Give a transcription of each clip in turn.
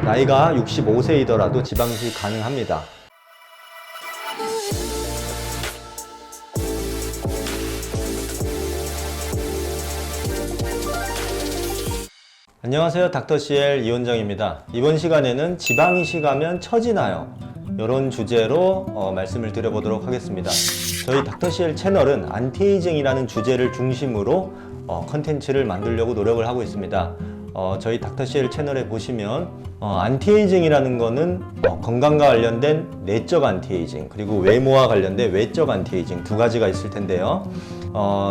나이가 65세이더라도 지방이식 가능합니다. 안녕하세요, 닥터CL 이원정입니다. 이번 시간에는 지방이식하면 처지나요? 이런 주제로 말씀을 드려보도록 하겠습니다. 저희 닥터CL 채널은 안티에이징이라는 주제를 중심으로 컨텐츠를 만들려고 노력을 하고 있습니다. 저희 닥터CL 채널에 보시면 안티에이징이라는 거는 건강과 관련된 내적 안티에이징, 그리고 외모와 관련된 외적 안티에이징 두 가지가 있을 텐데요.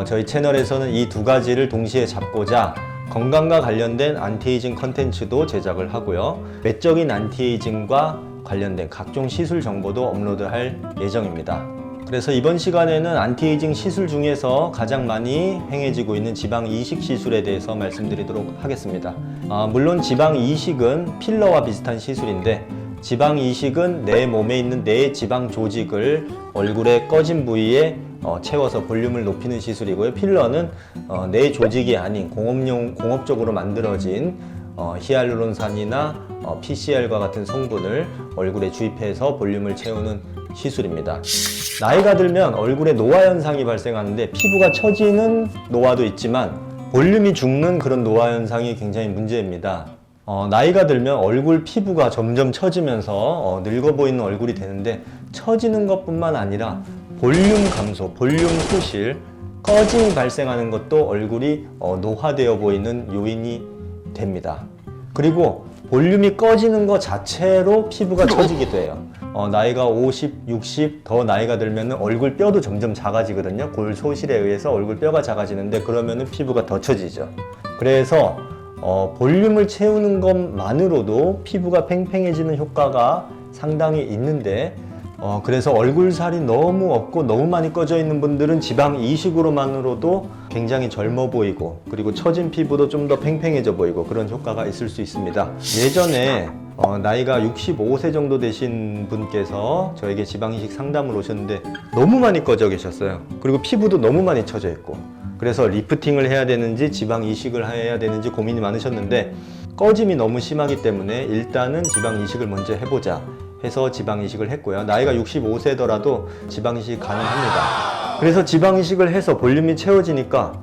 저희 채널에서는 이 두 가지를 동시에 잡고자 건강과 관련된 안티에이징 컨텐츠도 제작을 하고요. 외적인 안티에이징과 관련된 각종 시술 정보도 업로드할 예정입니다. 그래서 이번 시간에는 안티에이징 시술 중에서 가장 많이 행해지고 있는 지방 이식 시술에 대해서 말씀드리도록 하겠습니다. 물론 지방 이식은 필러와 비슷한 시술인데, 지방 이식은 내 몸에 있는 내 지방 조직을 얼굴의 꺼진 부위에 채워서 볼륨을 높이는 시술이고요. 필러는 내 조직이 아닌 공업적으로 만들어진 히알루론산이나 PCL과 같은 성분을 얼굴에 주입해서 볼륨을 채우는 시술입니다. 나이가 들면 얼굴에 노화 현상이 발생하는데, 피부가 처지는 노화도 있지만 볼륨이 죽는 그런 노화 현상이 굉장히 문제입니다. 나이가 들면 얼굴 피부가 점점 처지면서 늙어 보이는 얼굴이 되는데, 처지는 것뿐만 아니라 볼륨 감소, 볼륨 소실, 꺼짐이 발생하는 것도 얼굴이 노화되어 보이는 요인이 됩니다. 그리고 볼륨이 꺼지는 것 자체로 피부가 처지기도 해요. 나이가 50, 60, 더 나이가 들면 얼굴 뼈도 점점 작아지거든요. 골 소실에 의해서 얼굴 뼈가 작아지는데, 그러면 피부가 더 처지죠. 그래서 볼륨을 채우는 것만으로도 피부가 팽팽해지는 효과가 상당히 있는데, 그래서 얼굴살이 너무 없고 너무 많이 꺼져 있는 분들은 지방 이식으로만으로도 굉장히 젊어 보이고, 그리고 처진 피부도 좀 더 팽팽해져 보이고 그런 효과가 있을 수 있습니다. 예전에 나이가 65세 정도 되신 분께서 저에게 지방 이식 상담을 오셨는데, 너무 많이 꺼져 계셨어요. 그리고 피부도 너무 많이 처져 있고, 그래서 리프팅을 해야 되는지 지방 이식을 해야 되는지 고민이 많으셨는데, 꺼짐이 너무 심하기 때문에 일단은 지방 이식을 먼저 해보자 해서 지방 이식을 했고요. 나이가 65세더라도 지방 이식 가능합니다. 그래서 지방 이식을 해서 볼륨이 채워지니까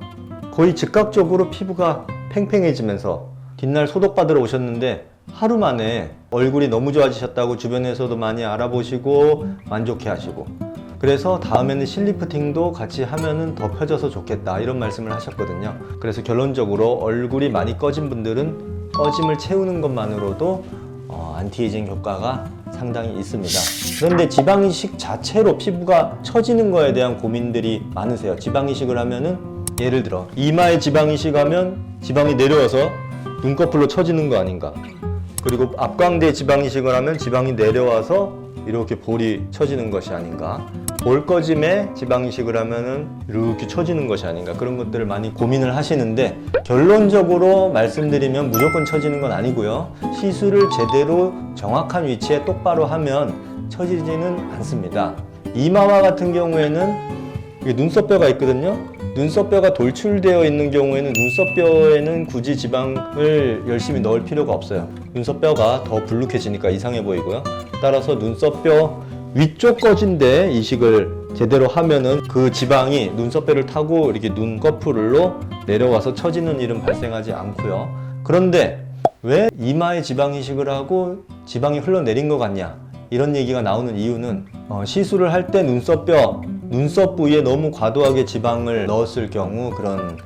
거의 즉각적으로 피부가 팽팽해지면서, 뒷날 소독받으러 오셨는데 하루 만에 얼굴이 너무 좋아지셨다고 주변에서도 많이 알아보시고 만족해 하시고, 그래서 다음에는 실리프팅도 같이 하면은 더 펴져서 좋겠다 이런 말씀을 하셨거든요. 그래서 결론적으로 얼굴이 많이 꺼진 분들은 꺼짐을 채우는 것만으로도 안티에이징 효과가 상당히 있습니다. 그런데 지방 이식 자체로 피부가 처지는 거에 대한 고민들이 많으세요. 지방 이식을 하면은, 예를 들어 이마에 지방 이식하면 지방이 내려와서 눈꺼풀로 처지는 거 아닌가, 그리고 앞광대에 지방 이식을 하면 지방이 내려와서 이렇게 볼이 처지는 것이 아닌가, 볼 꺼짐에 지방 이식을 하면은 이렇게 처지는 것이 아닌가, 그런 것들을 많이 고민을 하시는데, 결론적으로 말씀드리면 무조건 처지는 건 아니고요. 시술을 제대로 정확한 위치에 똑바로 하면 처지지는 않습니다. 이마와 같은 경우에는 눈썹뼈가 있거든요. 눈썹뼈가 돌출되어 있는 경우에는 눈썹뼈에는 굳이 지방을 열심히 넣을 필요가 없어요. 눈썹뼈가 더 불룩해지니까 이상해 보이고요. 따라서 눈썹뼈 위쪽 꺼진데 이식을 제대로 하면은 그 지방이 눈썹뼈를 타고 이렇게 눈꺼풀로 내려와서 처지는 일은 발생하지 않고요. 그런데 왜 이마에 지방 이식을 하고 지방이 흘러내린 것 같냐, 이런 얘기가 나오는 이유는, 시술을 할 때 눈썹 부위에 너무 과도하게 지방을 넣었을 경우 그런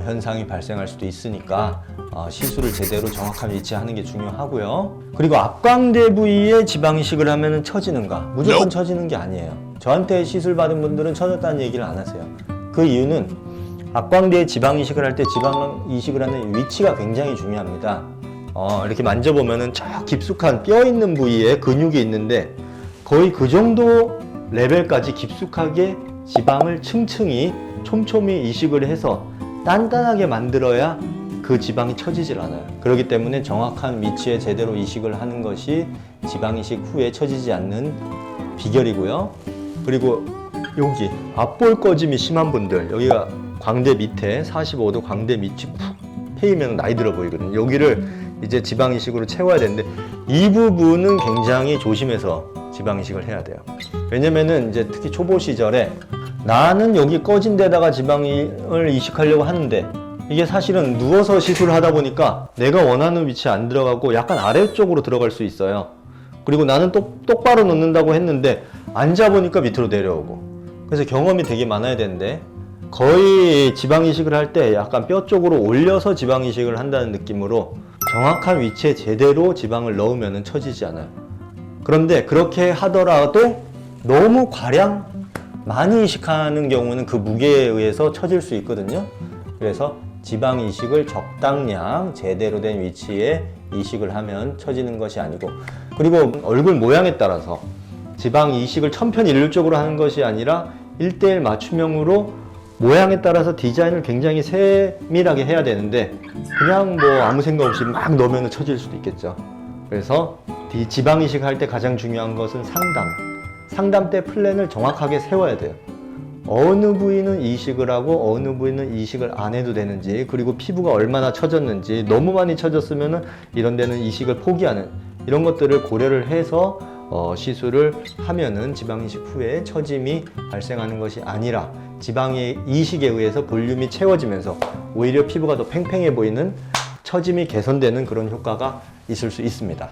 현상이 발생할 수도 있으니까 시술을 제대로 정확한 위치에 하는 게 중요하고요. 그리고 앞광대 부위에 지방 이식을 하면 처지는가? 무조건 처지는 게 아니에요. 저한테 시술 받은 분들은 처졌다는 얘기를 안 하세요. 그 이유는 앞광대에 지방 이식을 할 때 지방 이식을 하는 위치가 굉장히 중요합니다. 이렇게 만져보면은 저 깊숙한 뼈 있는 부위에 근육이 있는데, 거의 그 정도 레벨까지 깊숙하게 지방을 층층이 촘촘히 이식을 해서 단단하게 만들어야 그 지방이 처지질 않아요. 그렇기 때문에 정확한 위치에 제대로 이식을 하는 것이 지방 이식 후에 처지지 않는 비결이고요. 그리고 여기 앞볼 꺼짐이 심한 분들, 여기가 광대 밑에 45도 광대 밑이 푹 패이면 나이 들어 보이거든요. 여기를 이제 지방 이식으로 채워야 되는데 이 부분은 굉장히 조심해서 지방 이식을 해야 돼요. 왜냐면은 이제 특히 초보 시절에 나는 여기 꺼진 데다가 지방을 이식하려고 하는데 이게 사실은 누워서 시술을 하다 보니까 내가 원하는 위치에 안 들어가고 약간 아래쪽으로 들어갈 수 있어요. 그리고 나는 똑바로 놓는다고 했는데 앉아보니까 밑으로 내려오고, 그래서 경험이 되게 많아야 되는데 거의 지방 이식을 할 때 약간 뼈 쪽으로 올려서 지방 이식을 한다는 느낌으로 정확한 위치에 제대로 지방을 넣으면 처지지 않아요. 그런데 그렇게 하더라도 너무 과량 많이 이식하는 경우는 그 무게에 의해서 처질 수 있거든요. 그래서 지방 이식을 적당량 제대로 된 위치에 이식을 하면 처지는 것이 아니고, 그리고 얼굴 모양에 따라서 지방 이식을 천편일률적으로 하는 것이 아니라 1:1 맞춤형으로 모양에 따라서 디자인을 굉장히 세밀하게 해야 되는데 그냥 뭐 아무 생각 없이 막 넣으면 처질 수도 있겠죠. 그래서 지방 이식할 때 가장 중요한 것은 상담 때 플랜을 정확하게 세워야 돼요. 어느 부위는 이식을 하고 어느 부위는 이식을 안 해도 되는지, 그리고 피부가 얼마나 처졌는지, 너무 많이 처졌으면 이런 데는 이식을 포기하는, 이런 것들을 고려를 해서 시술을 하면은 지방 이식 후에 처짐이 발생하는 것이 아니라 지방의 이식에 의해서 볼륨이 채워지면서 오히려 피부가 더 팽팽해 보이는, 처짐이 개선되는 그런 효과가 있을 수 있습니다.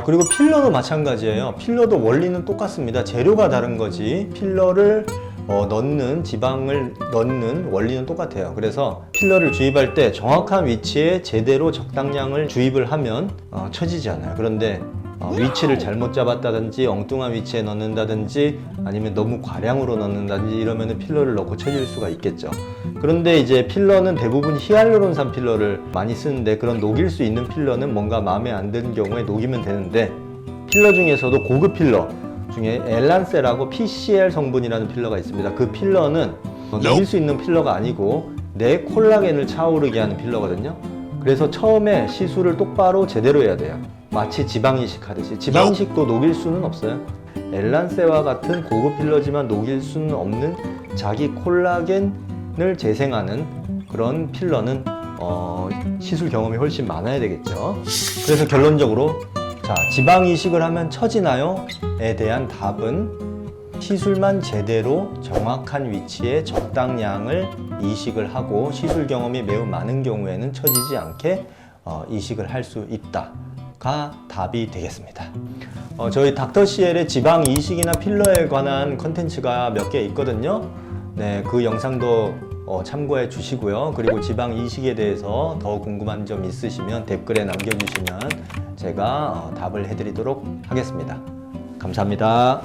그리고 필러도 마찬가지예요. 필러도 원리는 똑같습니다. 재료가 다른 거지 필러를 넣는, 지방을 넣는 원리는 똑같아요. 그래서 필러를 주입할 때 정확한 위치에 제대로 적당량을 주입을 하면 처지지 않아요. 그런데 위치를 잘못 잡았다든지 엉뚱한 위치에 넣는다든지 아니면 너무 과량으로 넣는다든지 이러면 필러를 넣고 처질 수가 있겠죠. 그런데 이제 필러는 대부분 히알루론산 필러를 많이 쓰는데, 그런 녹일 수 있는 필러는 뭔가 마음에 안 드는 경우에 녹이면 되는데, 필러 중에서도 고급 필러 중에 엘란셀하고 PCL 성분이라는 필러가 있습니다. 그 필러는 녹일 수 있는 필러가 아니고 내 콜라겐을 차오르게 하는 필러거든요. 그래서 처음에 시술을 똑바로 제대로 해야 돼요. 마치 지방 이식 하듯이. 지방 이식도 녹일 수는 없어요. 엘란세와 같은 고급 필러지만 녹일 수는 없는 자기 콜라겐을 재생하는 그런 필러는 시술 경험이 훨씬 많아야 되겠죠. 그래서 결론적으로 지방 이식을 하면 처지나요? 에 대한 답은 시술만 제대로 정확한 위치에 적당량을 이식을 하고 시술 경험이 매우 많은 경우에는 처지지 않게 이식을 할 수 있다가 답이 되겠습니다. 저희 닥터CL의 지방 이식이나 필러에 관한 컨텐츠가 몇 개 있거든요. 네, 그 영상도 참고해 주시고요. 그리고 지방 이식에 대해서 더 궁금한 점 있으시면 댓글에 남겨주시면 제가 답을 해드리도록 하겠습니다. 감사합니다.